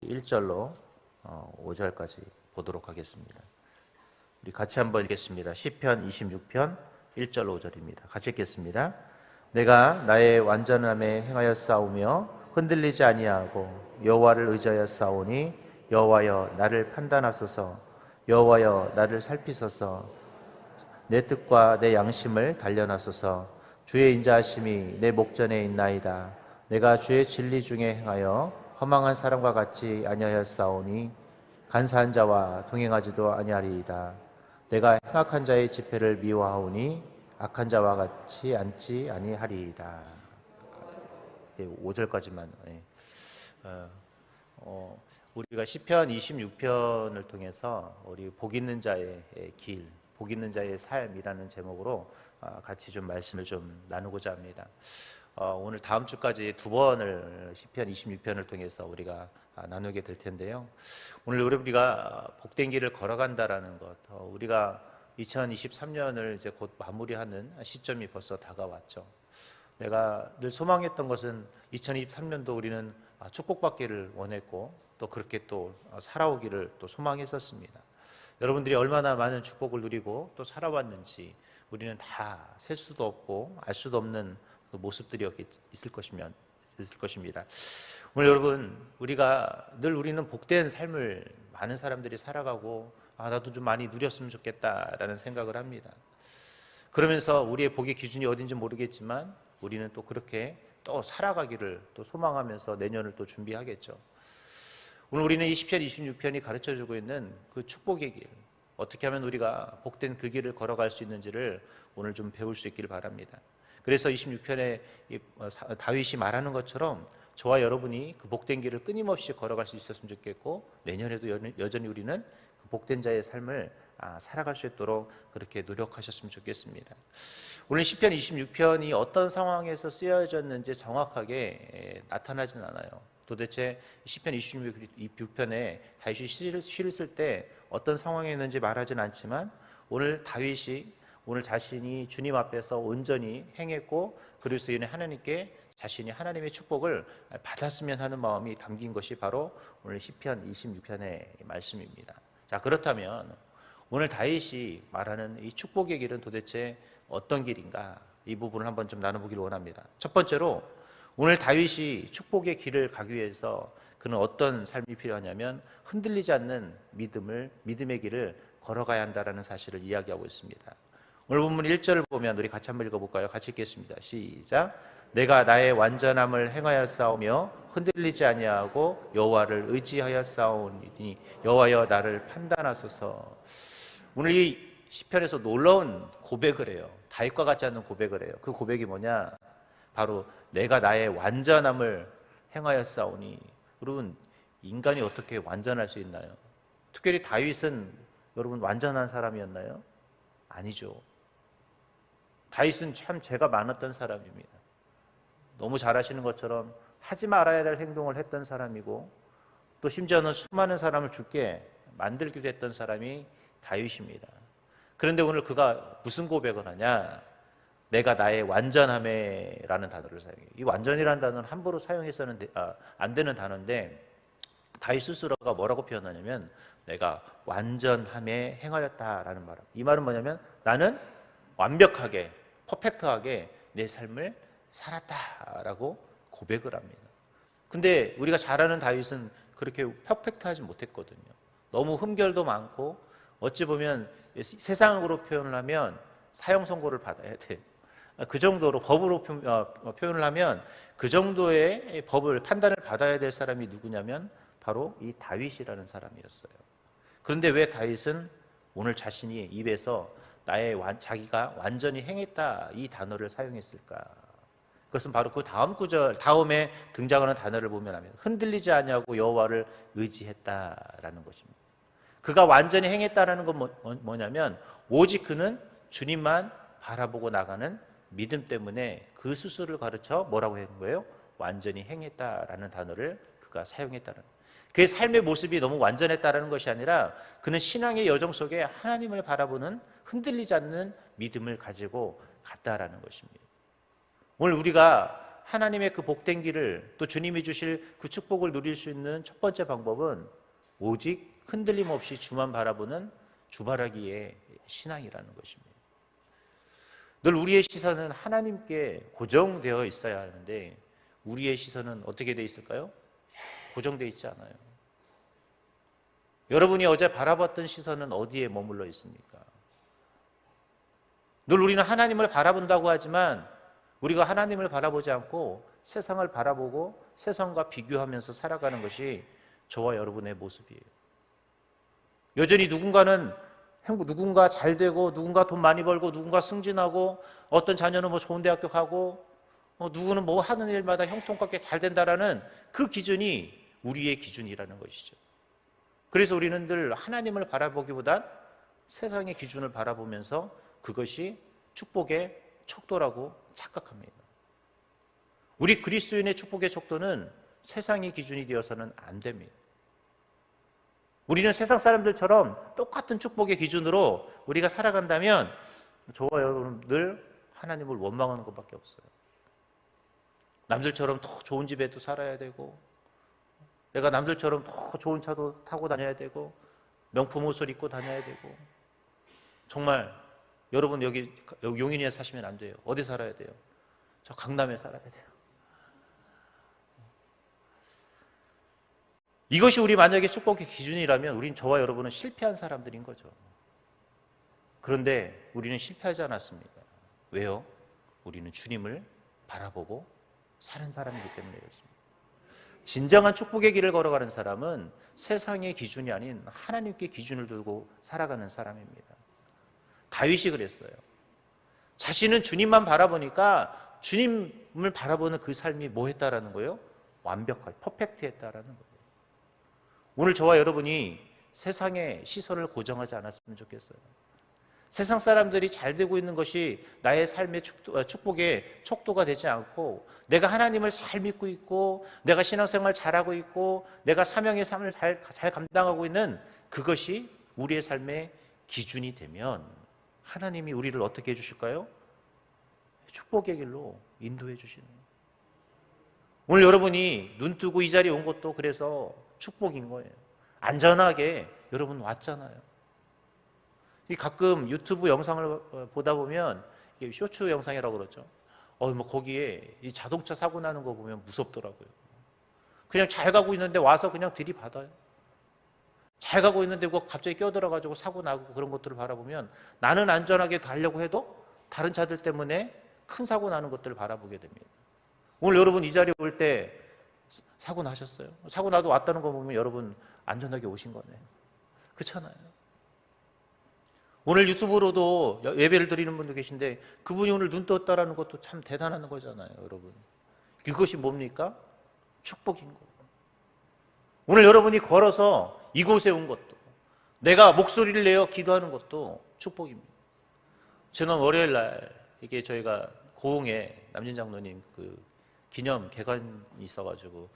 1절로 5절까지 보도록 하겠습니다. 우리 같이 한번 읽겠습니다. 시편 26편 1절 5절입니다. 같이 읽겠습니다. 내가 나의 완전함에 행하여 싸우며 흔들리지 아니하고 여호와를 의지하여 싸우니 여호와여 나를 판단하소서. 여호와여 나를 살피소서. 내 뜻과 내 양심을 단련하소서. 주의 인자하심이 내 목전에 있나이다. 내가 주의 진리 중에 행하여 허망한 사람과 같이 아니하여 싸우니 간사한 자와 동행하지도 아니하리이다. 내가 행악한 자의 집회를 미워하오니 악한 자와 같이 앉지 아니하리이다. 5절까지만. 우리가 시편 26편을 통해서 우리 복 있는 자의 길, 복 있는 자의 삶이라는 제목으로 같이 좀 말씀을 좀 나누고자 합니다. 오늘 다음 주까지 두 번을 시편 26편을 통해서 우리가 나누게 될 텐데요. 오늘 우리가 복된 길을 걸어간다라는 것, 우리가 2023년을 이제 곧 마무리하는 시점이 벌써 다가왔죠. 내가 늘 소망했던 것은 2023년도 우리는 축복받기를 원했고 또 그렇게 또 살아오기를 또 소망했었습니다. 여러분들이 얼마나 많은 축복을 누리고 또 살아왔는지 우리는 다 셀 수도 없고 알 수도 없는 그 모습들이 있을 것입니다. 오늘 여러분, 우리는 복된 삶을 많은 사람들이 살아가고 나도 좀 많이 누렸으면 좋겠다라는 생각을 합니다. 그러면서 우리의 복의 기준이 어딘지 모르겠지만 우리는 또 그렇게 또 살아가기를 또 소망하면서 내년을 또 준비하겠죠. 오늘 우리는 이 시편 26편이 가르쳐주고 있는 그 축복의 길, 어떻게 하면 우리가 복된 그 길을 걸어갈 수 있는지를 오늘 좀 배울 수 있기를 바랍니다. 그래서 26편에 다윗이 말하는 것처럼 저와 여러분이 그 복된 길을 끊임없이 걸어갈 수 있었으면 좋겠고 내년에도 여전히 우리는 그 복된 자의 삶을 살아갈 수 있도록 그렇게 노력하셨으면 좋겠습니다. 오늘 시편 26편이 어떤 상황에서 쓰여졌는지 정확하게 나타나진 않아요. 도대체 시편 26편에 다윗이 시를 쓸 때 어떤 상황에 있는지 말하진 않지만 오늘 다윗이 오늘 자신이 주님 앞에서 온전히 행했고 그리스도 인해 하나님께 자신이 하나님의 축복을 받았으면 하는 마음이 담긴 것이 바로 오늘 시편 26편의 말씀입니다. 자, 그렇다면 오늘 다윗이 말하는 이 축복의 길은 도대체 어떤 길인가? 이 부분을 한번 좀 나눠보기를 원합니다. 첫 번째로 오늘 다윗이 축복의 길을 가기 위해서 그는 어떤 삶이 필요하냐면 흔들리지 않는 믿음의 길을 걸어가야 한다는 사실을 이야기하고 있습니다. 오늘 본문 1절을 보면 우리 같이 한번 읽어볼까요? 같이 읽겠습니다. 시작. 내가 나의 완전함을 행하여 싸우며 흔들리지 아니하고 여호와를 의지하여 싸우니 여호와여 나를 판단하소서. 오늘 이 시편에서 놀라운 고백을 해요. 다윗과 같지 않은 고백을 해요. 그 고백이 뭐냐? 바로 내가 나의 완전함을 행하여 싸우니. 여러분, 인간이 어떻게 완전할 수 있나요? 특별히 다윗은 여러분 완전한 사람이었나요? 아니죠. 다윗은 참 죄가 많았던 사람입니다. 너무 잘 아시는 것처럼 하지 말아야 될 행동을 했던 사람이고 또 심지어는 수많은 사람을 죽게 만들기도 했던 사람이 다윗입니다. 그런데 오늘 그가 무슨 고백을 하냐? 내가 나의 완전함에 라는 단어를 사용해요. 이 완전이라는 단어는 함부로 사용해서는 안 되는 단어인데 다윗 스스로가 뭐라고 표현하냐면 내가 완전함에 행하였다라는 말입니다. 이 말은 뭐냐면 나는 완벽하게 퍼펙트하게 내 삶을 살았다라고 고백을 합니다. 근데 우리가 잘 아는 다윗은 그렇게 퍼펙트하지 못했거든요. 너무 흠결도 많고 어찌 보면 세상으로 표현을 하면 사형 선고를 받아야 돼요. 그 정도로 법으로 표현을 하면 그 정도의 법을 판단을 받아야 될 사람이 누구냐면 바로 이 다윗이라는 사람이었어요. 그런데 왜 다윗은 오늘 자신이 입에서 자기가 완전히 행했다 이 단어를 사용했을까? 그것은 바로 그 다음 구절 다음에 등장하는 단어를 보면 흔들리지 아니하고 여호와를 의지했다라는 것입니다. 그가 완전히 행했다라는 건 뭐냐면 오직 그는 주님만 바라보고 나가는 믿음 때문에 그 스스로를 가르쳐 뭐라고 한 거예요? 완전히 행했다라는 단어를 그가 사용했다는 거예요. 그의 삶의 모습이 너무 완전했다라는 것이 아니라 그는 신앙의 여정 속에 하나님을 바라보는 흔들리지 않는 믿음을 가지고 갔다라는 것입니다. 오늘 우리가 하나님의 그 복된 길을 또 주님이 주실 그 축복을 누릴 수 있는 첫 번째 방법은 오직 흔들림 없이 주만 바라보는 주바라기의 신앙이라는 것입니다. 늘 우리의 시선은 하나님께 고정되어 있어야 하는데 우리의 시선은 어떻게 되어 있을까요? 고정되어 있지 않아요. 여러분이 어제 바라봤던 시선은 어디에 머물러 있습니까? 늘 우리는 하나님을 바라본다고 하지만 우리가 하나님을 바라보지 않고 세상을 바라보고 세상과 비교하면서 살아가는 것이 저와 여러분의 모습이에요. 여전히 누군가 잘 되고 누군가 돈 많이 벌고 누군가 승진하고 어떤 자녀는 뭐 좋은 대학교 가고 누구는 뭐 하는 일마다 형통하게 잘 된다라는 그 기준이 우리의 기준이라는 것이죠. 그래서 우리는 늘 하나님을 바라보기보단 세상의 기준을 바라보면서 그것이 축복의 척도라고 착각합니다. 우리 그리스도인의 축복의 척도는 세상의 기준이 되어서는 안 됩니다. 우리는 세상 사람들처럼 똑같은 축복의 기준으로 우리가 살아간다면 저와 여러분은 늘 하나님을 원망하는 것밖에 없어요. 남들처럼 더 좋은 집에도 살아야 되고 내가 남들처럼 더 좋은 차도 타고 다녀야 되고 명품 옷을 입고 다녀야 되고 정말 여러분 여기 용인에 사시면 안 돼요. 어디 살아야 돼요? 저 강남에 살아야 돼요. 이것이 우리 만약에 축복의 기준이라면 우린 저와 여러분은 실패한 사람들인 거죠. 그런데 우리는 실패하지 않았습니다. 왜요? 우리는 주님을 바라보고 사는 사람이기 때문에 그렇습니다. 진정한 축복의 길을 걸어가는 사람은 세상의 기준이 아닌 하나님께 기준을 두고 살아가는 사람입니다. 다윗이 그랬어요. 자신은 주님만 바라보니까 주님을 바라보는 그 삶이 뭐 했다라는 거예요? 완벽하게 퍼펙트했다라는 거예요. 오늘 저와 여러분이 세상의 시선을 고정하지 않았으면 좋겠어요. 세상 사람들이 잘 되고 있는 것이 나의 삶의 축복의 척도가 되지 않고 내가 하나님을 잘 믿고 있고 내가 신앙생활 잘하고 있고 내가 사명의 삶을 잘 감당하고 있는 그것이 우리의 삶의 기준이 되면 하나님이 우리를 어떻게 해주실까요? 축복의 길로 인도해 주시는 거예요. 오늘 여러분이 눈 뜨고 이 자리에 온 것도 그래서 축복인 거예요. 안전하게 여러분 왔잖아요. 가끔 유튜브 영상을 보다 보면 이게 쇼츠 영상이라고 그러죠. 뭐 거기에 이 자동차 사고 나는 거 보면 무섭더라고요. 그냥 잘 가고 있는데 와서 그냥 들이받아요. 잘 가고 있는데 갑자기 끼어들어가지고 사고 나고 그런 것들을 바라보면 나는 안전하게 가려고 해도 다른 차들 때문에 큰 사고 나는 것들을 바라보게 됩니다. 오늘 여러분 이 자리에 올 때 사고 나셨어요? 사고 나도 왔다는 거 보면 여러분 안전하게 오신 거네. 그렇잖아요. 오늘 유튜브로도 예배를 드리는 분도 계신데 그분이 오늘 눈 떴다라는 것도 참 대단한 거잖아요, 여러분. 이것이 뭡니까? 축복인 거예요. 오늘 여러분이 걸어서 이곳에 온 것도 내가 목소리를 내어 기도하는 것도 축복입니다. 지난 월요일 날 이게 저희가 고흥에 남진 장로님 그 기념 개관이 있어가지고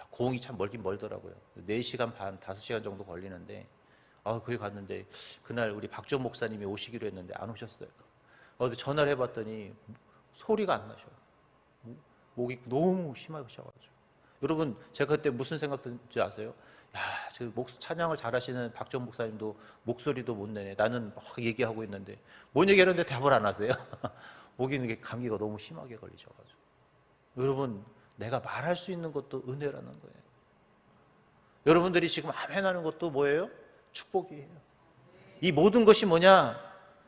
고흥이 참 멀긴 멀더라고요. 4시간 반, 5시간 정도 걸리는데 거기 갔는데 그날 우리 박지원 목사님이 오시기로 했는데 안 오셨어요. 근데 전화를 해봤더니 소리가 안 나셔. 목이 너무 심하셔가지고. 여러분 제가 그때 무슨 생각 든지 아세요? 저 찬양을 잘하시는 박지원 목사님도 목소리도 못 내네. 나는 막 얘기하고 있는데 뭔 얘기하는데 답을 안 하세요. 목이 감기가 너무 심하게 걸리셔가지고. 여러분 내가 말할 수 있는 것도 은혜라는 거예요. 여러분들이 지금 아멘 하는 것도 뭐예요? 축복이에요. 이 모든 것이 뭐냐?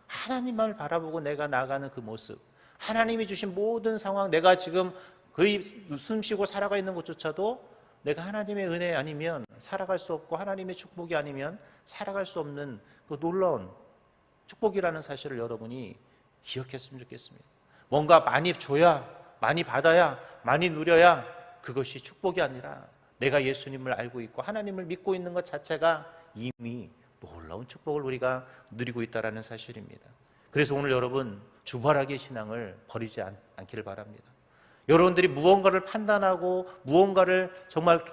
하나님만을 바라보고 내가 나가는 그 모습, 하나님이 주신 모든 상황, 내가 지금 거의 숨쉬고 살아가 있는 것조차도 내가 하나님의 은혜 아니면 살아갈 수 없고 하나님의 축복이 아니면 살아갈 수 없는 그 놀라운 축복이라는 사실을 여러분이 기억했으면 좋겠습니다. 뭔가 많이 줘야, 많이 받아야, 많이 누려야 그것이 축복이 아니라 내가 예수님을 알고 있고 하나님을 믿고 있는 것 자체가 이미 놀라운 축복을 우리가 누리고 있다는 사실입니다. 그래서 오늘 여러분 주바라기의 신앙을 버리지 않기를 바랍니다. 여러분들이 무언가를 판단하고 무언가를 정말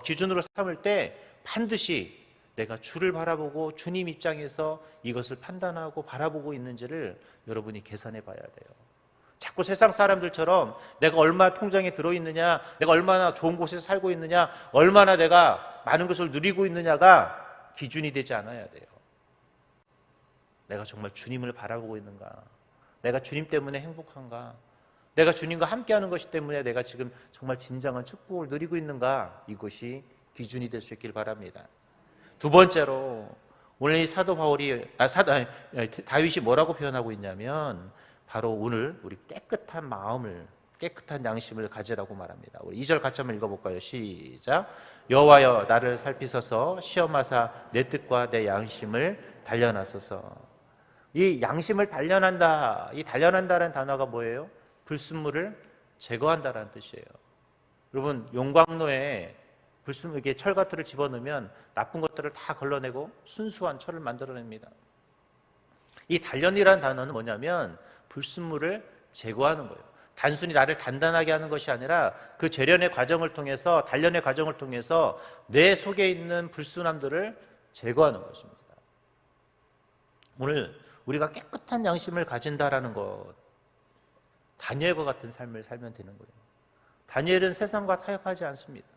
기준으로 삼을 때 반드시 내가 주를 바라보고 주님 입장에서 이것을 판단하고 바라보고 있는지를 여러분이 계산해 봐야 돼요. 자꾸 세상 사람들처럼 내가 얼마나 통장에 들어있느냐, 내가 얼마나 좋은 곳에서 살고 있느냐, 얼마나 내가 많은 것을 누리고 있느냐가 기준이 되지 않아야 돼요. 내가 정말 주님을 바라보고 있는가, 내가 주님 때문에 행복한가, 내가 주님과 함께하는 것이 때문에 내가 지금 정말 진정한 축복을 누리고 있는가, 이것이 기준이 될 수 있길 바랍니다. 두 번째로 오늘 이 사도 바울이 다윗이 뭐라고 표현하고 있냐면 바로 오늘 우리 깨끗한 마음을, 깨끗한 양심을 가지라고 말합니다. 우리 2절 같이 한번 읽어볼까요? 시작. 여호와여 나를 살피소서 시험하사 내 뜻과 내 양심을 단련하소서. 이 양심을 단련한다, 이 단련한다는 단어가 뭐예요? 불순물을 제거한다라는 뜻이에요. 여러분, 용광로에 불순물에 철가루를 집어넣으면 나쁜 것들을 다 걸러내고 순수한 철을 만들어냅니다. 이 단련이라는 단어는 뭐냐면 불순물을 제거하는 거예요. 단순히 나를 단단하게 하는 것이 아니라 그 재련의 과정을 통해서, 단련의 과정을 통해서 내 속에 있는 불순함들을 제거하는 것입니다. 오늘 우리가 깨끗한 양심을 가진다라는 것, 다니엘과 같은 삶을 살면 되는 거예요. 다니엘은 세상과 타협하지 않습니다.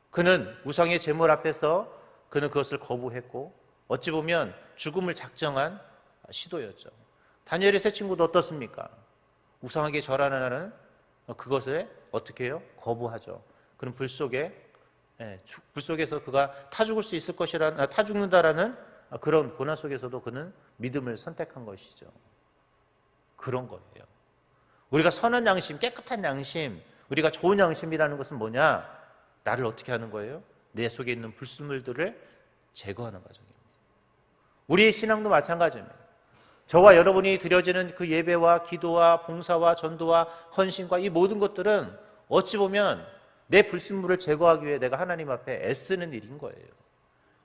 그는 우상의 제물 앞에서 그는 그것을 거부했고 어찌 보면 죽음을 작정한 시도였죠. 다니엘의 세 친구도 어떻습니까? 우상에게 절하는 그것에 어떻게 해요? 거부하죠. 그는 불 속에서 그가 타 죽을 수 있을 것이라는, 타 죽는다라는 그런 고난 속에서도 그는 믿음을 선택한 것이죠. 그런 거예요. 우리가 선한 양심, 깨끗한 양심, 우리가 좋은 양심이라는 것은 뭐냐? 나를 어떻게 하는 거예요? 내 속에 있는 불순물들을 제거하는 과정입니다. 우리의 신앙도 마찬가지입니다. 저와 여러분이 드려지는 그 예배와 기도와 봉사와 전도와 헌신과 이 모든 것들은 어찌 보면 내 불순물을 제거하기 위해 내가 하나님 앞에 애쓰는 일인 거예요.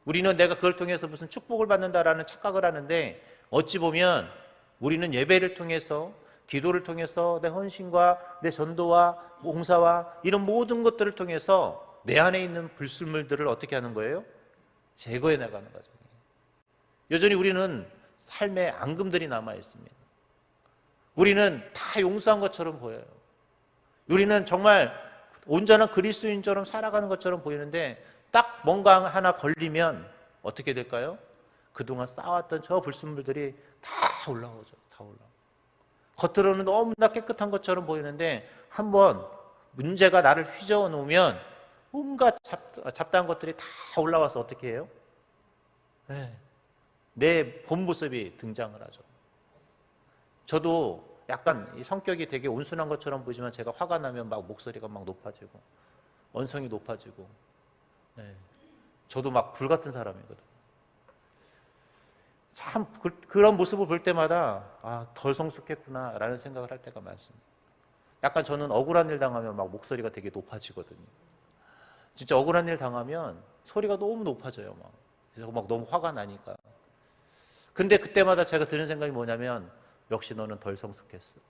우리는 내가 그걸 통해서 무슨 축복을 받는다라는 착각을 하는데 어찌 보면 우리는 예배를 통해서, 기도를 통해서, 내 헌신과 내 전도와 봉사와 이런 모든 것들을 통해서 내 안에 있는 불순물들을 어떻게 하는 거예요? 제거해 나가는 과정이에요. 여전히 우리는 삶의 앙금들이 남아 있습니다. 우리는 다 용서한 것처럼 보여요. 우리는 정말 온전한 그리스도인처럼 살아가는 것처럼 보이는데 딱 뭔가 하나 걸리면 어떻게 될까요? 그동안 쌓았던 저 불순물들이 다 올라오죠. 다 올라오죠. 겉으로는 너무나 깨끗한 것처럼 보이는데 한번 문제가 나를 휘저어 놓으면 온갖 잡다한 것들이 다 올라와서 어떻게 해요? 내 본 모습이 등장을 하죠. 저도 약간 성격이 되게 온순한 것처럼 보이지만 제가 화가 나면 막 목소리가 막 높아지고 언성이 높아지고, 저도 막 불같은 사람이거든요. 참 그런 모습을 볼 때마다 덜 성숙했구나 라는 생각을 할 때가 많습니다. 약간 저는 억울한 일 당하면 막 목소리가 되게 높아지거든요. 진짜 억울한 일 당하면 소리가 너무 높아져요. 그래서 막 너무 화가 나니까. 근데 그때마다 제가 드는 생각이 뭐냐면 역시 너는 덜 성숙했어.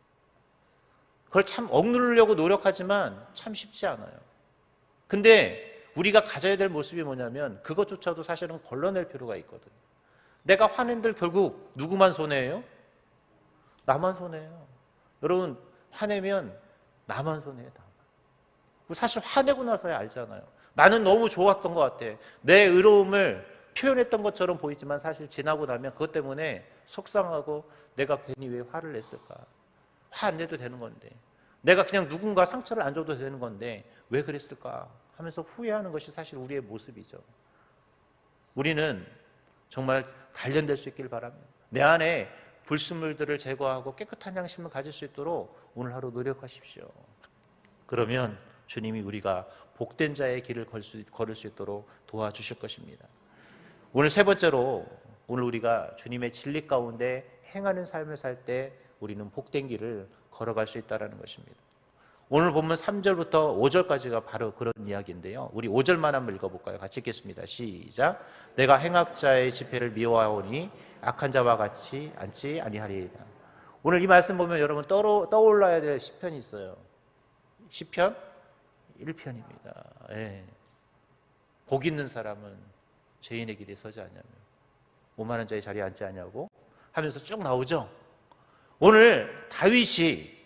그걸 참 억누르려고 노력하지만 참 쉽지 않아요. 근데 우리가 가져야 될 모습이 뭐냐면 그것조차도 사실은 걸러낼 필요가 있거든요. 내가 화낸들 결국 누구만 손해예요? 나만 손해예요. 여러분, 화내면 나만 손해예요. 사실 화내고 나서야 알잖아요. 나는 너무 좋았던 것 같아. 내 의로움을 표현했던 것처럼 보이지만 사실 지나고 나면 그것 때문에 속상하고 내가 괜히 왜 화를 냈을까? 화 안 내도 되는 건데, 내가 그냥 누군가 상처를 안 줘도 되는 건데 왜 그랬을까 하면서 후회하는 것이 사실 우리의 모습이죠. 우리는 정말 단련될 수 있길 바랍니다. 내 안에 불순물들을 제거하고 깨끗한 양심을 가질 수 있도록 오늘 하루 노력하십시오. 그러면 주님이 우리가 복된 자의 길을 걸을 수 있도록 도와주실 것입니다. 오늘 세 번째로, 오늘 우리가 주님의 진리 가운데 행하는 삶을 살 때 우리는 복된 길을 걸어갈 수 있다는 것입니다. 오늘 본문 3절부터 5절까지가 바로 그런 이야기인데요. 우리 5절만 한번 읽어볼까요? 같이 읽겠습니다. 시작. 내가 행악자의 집회를 미워하오니 악한 자와 같이 앉지 아니하리이다. 오늘 이 말씀 보면 여러분 떠올라야 될 시편이 있어요. 시편 1편입니다. 복 있는 사람은 죄인의 길에 서지 않냐며 오만한 자의 자리에 앉지 않냐고 하면서 쭉 나오죠. 오늘 다윗이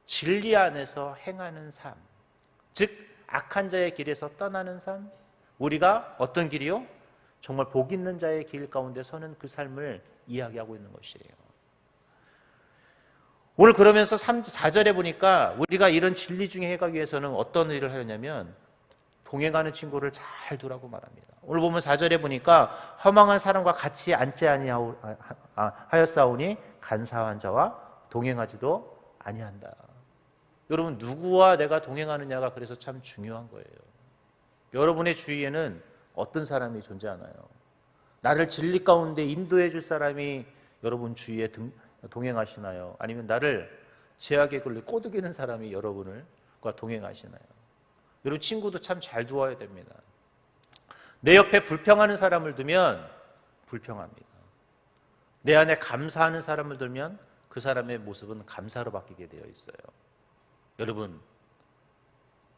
진리 안에서 행하는 삶, 즉 악한 자의 길에서 떠나는 삶, 우리가 어떤 길이요? 정말 복 있는 자의 길 가운데 서는 그 삶을 이야기하고 있는 것이에요. 오늘 그러면서 4절에 보니까 우리가 이런 진리 중에 해가기 위해서는 어떤 일을 하였냐면 동행하는 친구를 잘 두라고 말합니다. 오늘 보면 4절에 보니까 허망한 사람과 같이 앉지 아니하였사오니 간사한 자와 동행하지도 아니한다. 여러분, 누구와 내가 동행하느냐가 그래서 참 중요한 거예요. 여러분의 주위에는 어떤 사람이 존재하나요? 나를 진리 가운데 인도해 줄 사람이 여러분 주위에 동행하시나요? 아니면 나를 죄악의 굴레 꼬드기는 사람이 여러분과 동행하시나요? 여러분, 친구도 참 잘 두어야 됩니다. 내 옆에 불평하는 사람을 두면 불평합니다. 내 안에 감사하는 사람을 두면 그 사람의 모습은 감사로 바뀌게 되어 있어요. 여러분,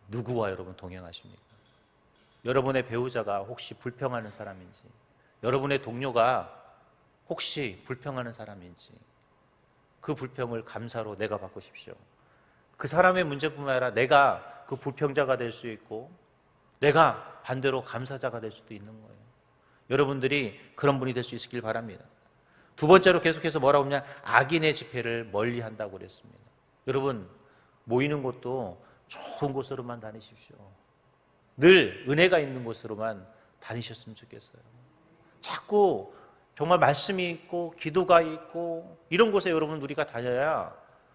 누구와 여러분 동행하십니까? 여러분의 배우자가 혹시 불평하는 사람인지, 여러분의 동료가 혹시 불평하는 사람인지, 그 불평을 감사로 내가 바꾸십시오. 그 사람의 문제뿐만 아니라 내가 그 불평자가 될 수 있고 내가 반대로 감사자가 될 수도 있는 거예요. 여러분들이 그런 분이 될 수 있길 바랍니다. 두 번째로 계속해서 뭐라고 하냐, 악인의 집회를 멀리 한다고 그랬습니다. 여러분, 모이는 곳도 좋은 곳으로만 다니십시오. 늘 은혜가 있는 곳으로만 다니셨으면 좋겠어요. 자꾸 정말 말씀이 있고 기도가 있고 이런 곳에 여러분 우리가 다녀야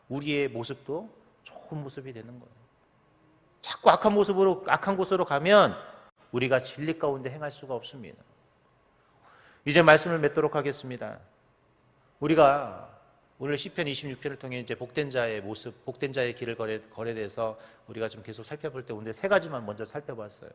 우리의 모습도 좋은 모습이 되는 거예요. 자꾸 악한 곳으로 가면 우리가 진리 가운데 행할 수가 없습니다. 이제 말씀을 맺도록 하겠습니다. 우리가 오늘 시편 26편을 통해 이제 복된 자의 모습, 복된 자의 길을 거래돼서 우리가 좀 계속 살펴볼 때 오늘 세 가지만 먼저 살펴봤어요.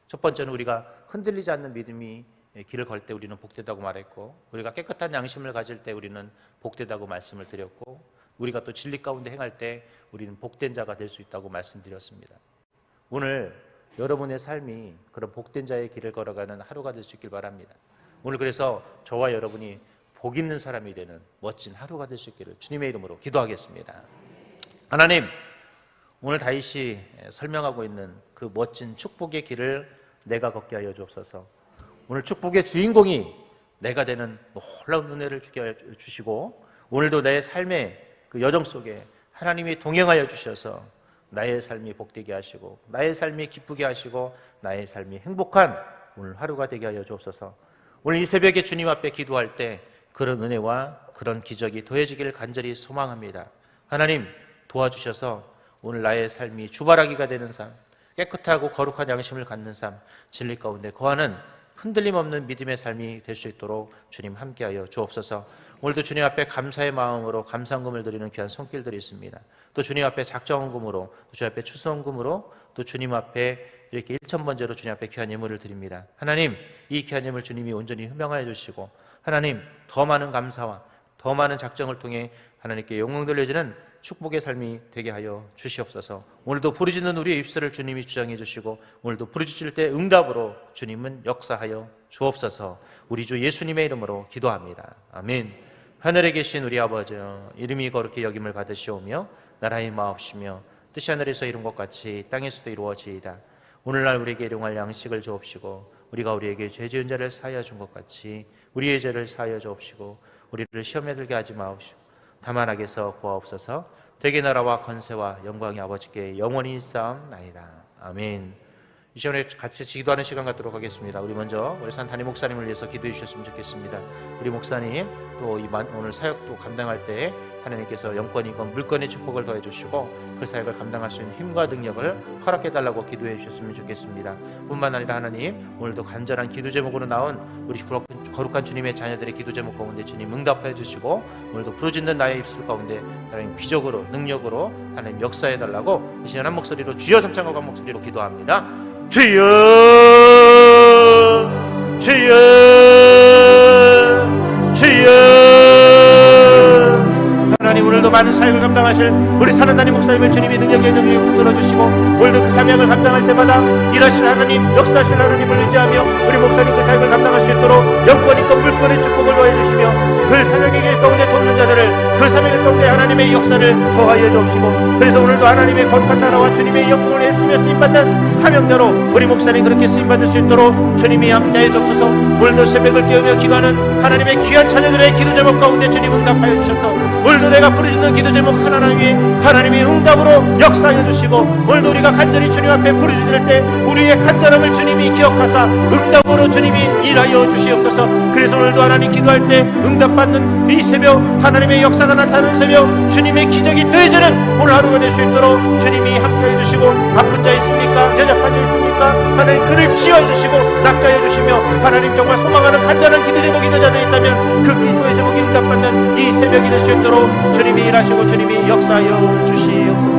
첫 번째는 우리가 흔들리지 않는 믿음이 길을 걸 때 우리는 복되다고 말했고, 우리가 깨끗한 양심을 가질 때 우리는 복되다고 말씀을 드렸고, 우리가 또 진리 가운데 행할 때 우리는 복된 자가 될 수 있다고 말씀드렸습니다. 오늘 여러분의 삶이 그런 복된 자의 길을 걸어가는 하루가 될 수 있길 바랍니다. 오늘 그래서 저와 여러분이 복 있는 사람이 되는 멋진 하루가 될 수 있기를 주님의 이름으로 기도하겠습니다. 하나님, 오늘 다윗이 설명하고 있는 그 멋진 축복의 길을 내가 걷게 하여 주옵소서. 오늘 축복의 주인공이 내가 되는 놀라운 은혜를 주게 주시고, 오늘도 내 삶의 그 여정 속에 하나님이 동행하여 주셔서 나의 삶이 복되게 하시고, 나의 삶이 기쁘게 하시고, 나의 삶이 행복한 오늘 하루가 되게 하여 주옵소서. 오늘 이 새벽에 주님 앞에 기도할 때 그런 은혜와 그런 기적이 더해지기를 간절히 소망합니다. 하나님, 도와주셔서 오늘 나의 삶이 주바라기가 되는 삶, 깨끗하고 거룩한 양심을 갖는 삶, 진리 가운데 거하는 흔들림 없는 믿음의 삶이 될 수 있도록 주님 함께하여 주옵소서. 오늘도 주님 앞에 감사의 마음으로 감사헌금을 드리는 귀한 손길들이 있습니다. 또 주님 앞에 작정헌금으로, 또 주님 앞에 추수헌금으로, 또 주님 앞에 이렇게 1,000번째로 주님 앞에 귀한 예물을 드립니다. 하나님, 이 귀한 예물 주님이 온전히 흠명하여 주시고, 하나님, 더 많은 감사와 더 많은 작정을 통해 하나님께 영광 돌려지는 축복의 삶이 되게 하여 주시옵소서. 오늘도 부르짖는 우리의 입술을 주님이 주장해 주시고, 오늘도 부르짖을 때 응답으로 주님은 역사하여 주옵소서. 우리 주 예수님의 이름으로 기도합니다. 아멘. 하늘에 계신 우리 아버지여, 이름이 거룩히 여김을 받으시오며 나라의 마옵시며 뜻이 하늘에서 이룬 것 같이 땅에서도 이루어지이다. 오늘날 우리에게 일용할 양식을 주옵시고, 우리가 우리에게 죄 지은 자를 사하여 준 것 같이 우리의 죄를 사하여 주옵시고, 우리를 시험에 들게 하지 마옵시고 다만 악에서 구하옵소서. 되게 나라와 권세와 영광이 아버지께 영원히 있사옵나이다. 아멘. 이 시간에 같이 기도하는 시간 갖도록 하겠습니다. 우리 먼저 우리 산 담임 목사님을 위해서 기도해 주셨으면 좋겠습니다. 우리 목사님 또 오늘 사역도 감당할 때 하나님께서 영권이고 물권의 축복을 더해 주시고 그 사역을 감당할 수 있는 힘과 능력을 허락해 달라고 기도해 주셨으면 좋겠습니다. 뿐만 아니라 하나님, 오늘도 간절한 기도 제목으로 나온 우리 거룩한 주님의 자녀들의 기도 제목 가운데 주님 응답해 주시고, 오늘도 부르짖는 나의 입술 가운데 하나님 기적으로 능력으로 하나님 역사해 달라고 이 시간 한 목소리로 주여 삼창하고 한 목소리로 기도합니다. 주여, 주여, 주여. 하나님, 오늘도 많은 사역을 감당하실 우리 사는 담임 목사님을 주님이 능력의 능력에 붙들어 주시고, 오늘도 그 사명을 감당할 때마다 일하실 하나님, 역사하실 하나님을 의지하며 우리 목사님 그 사역을 감당할 수 있도록 영권 있고 물권의 축복을 더해 주시며 그 사명의 길 가운데 돕는 자들을 그 사명의 삶 가운데 하나님의 역사를 더하여 주옵시고, 그래서 오늘도 하나님의 거룩한 나라와 주님의 영광을 애쓰며 쓰임받는 사명자로 우리 목사님 그렇게 쓰임받을 수 있도록 주님이 함께해 주옵소서. 오늘도 새벽을 깨우며 기도하는 하나님의 귀한 자녀들의 기도 제목 가운데 주님 응답하여 주셔서 오늘도 내가 부르짖는 기도 제목 하나님이 응답으로 역사하여 주시고, 오늘도 우리가 간절히 주님 앞에 부르짖을 때 우리의 간절함을 주님이 기억하사 응답으로 주님이 일하여 주시옵소서. 그래서 오늘도 하나님 기도할 때 응답받는 이 새벽, 하나님의 역사가 나타나는 새벽, 주님의 기적이 더해지는 오늘 하루가 될 수 있도록 주님이 함께해 주시고, 아픈 자 있습니까? 연약한 자 있습니까? 하나님 그를 치유해주시고 낚아해 주시며, 하나님 정말 소망하는 간절한 기도 제목이 있는 자들이 있다면 그 기도의 제목이 응답받는 이 새벽이 될 수 있도록 주님이 일하시고 주님이 역사하여 주시옵소서.